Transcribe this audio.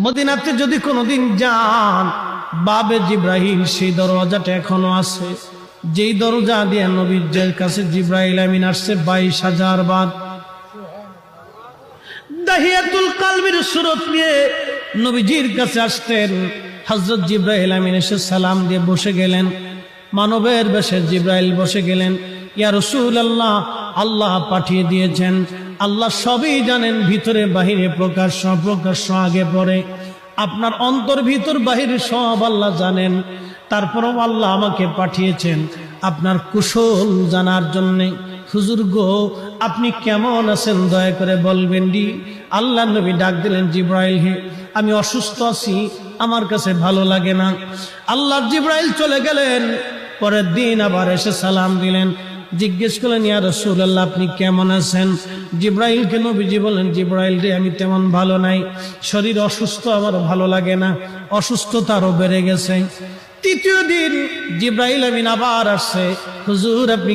মদিনাতে যদি কোনোদিন যান, বাবে জিব্রাইল সেই দরজাটা এখনো আছে, যেই দরজা দিয়ে নবীর কাছে জিব্রাইল আমিন আসছে 22,000 বার। দাহিয়াতুল কালবির সুরত নিয়ে নবীজির কাছে আসতেন। হযরত জিব্রাইল আমিন এসে সালাম দিয়ে বসে গেলেন। মানবের বেশে জিব্রাইল বসে গেলেন। ইয়া রাসূলুল্লাহ, আল্লাহ পাঠিয়ে দিয়েছেন, আল্লাহ সবই জানেন, ভিতরে বাহিরে প্রকাশ্য অপ্রকাশ্য আগে পরে, আপনার অন্তর ভিতর বাহিরে সব আল্লাহ জানেন। তারপরও আল্লাহ আমাকে পাঠিয়েছেন আপনার কুশল জানার জন্যে। হুজুর গো, আপনি কেমন আছেন দয়া করে বলবেন ডি। আল্লাহ নবী ডাক দিলেন, জিব্রাইল হে, আমি অসুস্থ আছি, আমার কাছে ভালো লাগে না। আল্লাহর জিব্রাইল চলে গেলেন। পরের দিন আবার এসে সালাম দিলেন, জিজ্ঞেস করলেন, ইয়া রাসূলুল্লাহ আপনি কেমন আছেন? জিব্রাইলকে নবীজি বলেন, জিব্রাইল রে, আমি তেমন ভালো নাই, শরীর অসুস্থ, আমার ভালো লাগে না, অসুস্থতা আরো বেড়ে গেছে। তৃতীয় দিন জিব্রাইল আমিন আবার আসছে, হুজুর আপনি